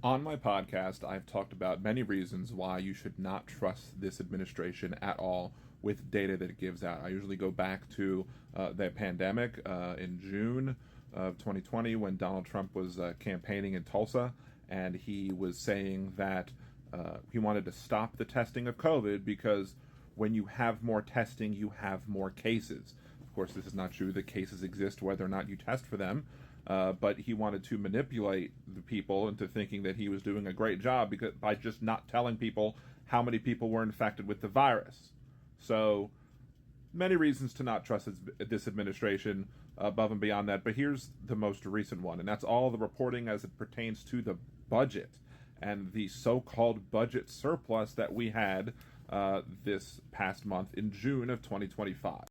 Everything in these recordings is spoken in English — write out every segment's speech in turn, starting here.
On my podcast, I've talked about many reasons why you should not trust this administration at all with data that it gives out. I usually go back to the pandemic in June of 2020 when Donald Trump was campaigning in Tulsa, and he was saying that he wanted to stop the testing of COVID because when you have more testing, you have more cases. Of course, this is not true. The cases exist whether or not you test for them. But he wanted to manipulate the people into thinking that he was doing a great job by just not telling people how many people were infected with the virus. So, many reasons to not trust this administration above and beyond that. But here's the most recent one, and that's all the reporting as it pertains to the budget and the so-called budget surplus that we had this past month in June of 2025.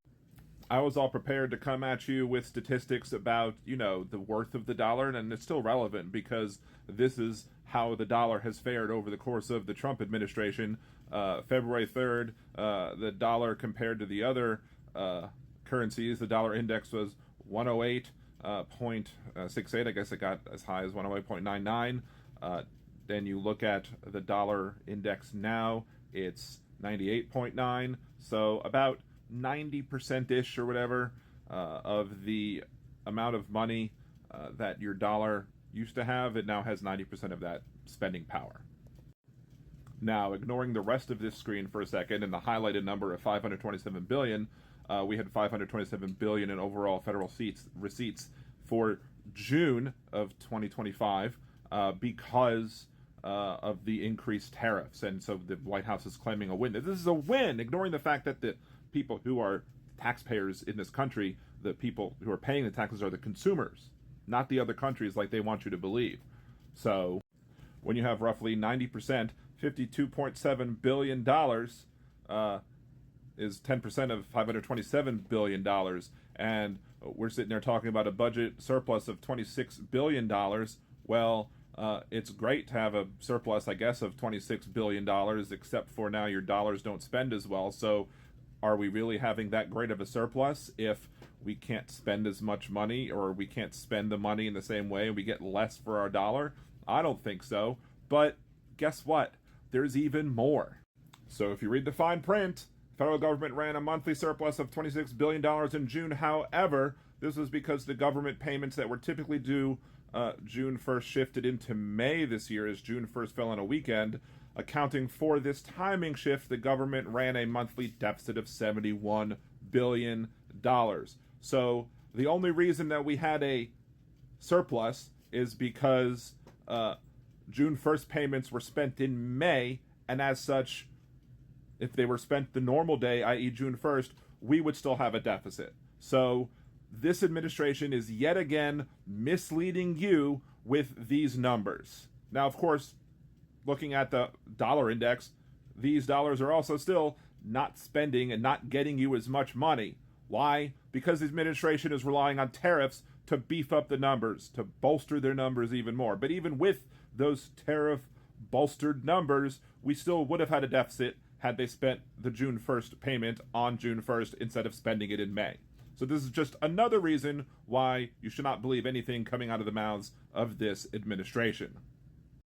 I was all prepared to come at you with statistics about, the worth of the dollar, and it's still relevant because this is how the dollar has fared over the course of the Trump administration. February 3rd, the dollar compared to the other currencies, the dollar index was 108.68. I guess it got as high as 108.99. Then you look at the dollar index now, it's 98.9. So about 90%-ish or whatever of the amount of money that your dollar used to have, it now has 90% of that spending power. Now, ignoring the rest of this screen for a second and the highlighted number of 527 billion, we had 527 billion in overall federal receipts for June of 2025 because of the increased tariffs. And so the White House is claiming a win. This is a win, ignoring the fact that the people who are taxpayers in this country, the people who are paying the taxes are the consumers, not the other countries like they want you to believe. So when you have roughly 90%, $52.7 billion is 10% of $527 billion. And we're sitting there talking about a budget surplus of $26 billion. Well, it's great to have a surplus, I guess, of $26 billion, except for now your dollars don't spend as well. So are we really having that great of a surplus if we can't spend as much money, or we can't spend the money in the same way and we get less for our dollar? I don't think so. But guess what? There's even more. So if you read the fine print, the federal government ran a monthly surplus of $26 billion in June. However, this was because the government payments that were typically due June 1st shifted into May this year, as June 1st fell on a weekend. Accounting for this timing shift, the government ran a monthly deficit of $71 billion. So the only reason that we had a surplus is because June 1st payments were spent in May, and as such, if they were spent the normal day, i.e. June 1st, we would still have a deficit. So this administration is yet again misleading you with these numbers. Now, of course, looking at the dollar index, these dollars are also still not spending and not getting you as much money. Why? Because the administration is relying on tariffs to beef up the numbers, to bolster their numbers even more. But even with those tariff-bolstered numbers, we still would have had a deficit had they spent the June 1st payment on June 1st instead of spending it in May. So this is just another reason why you should not believe anything coming out of the mouths of this administration.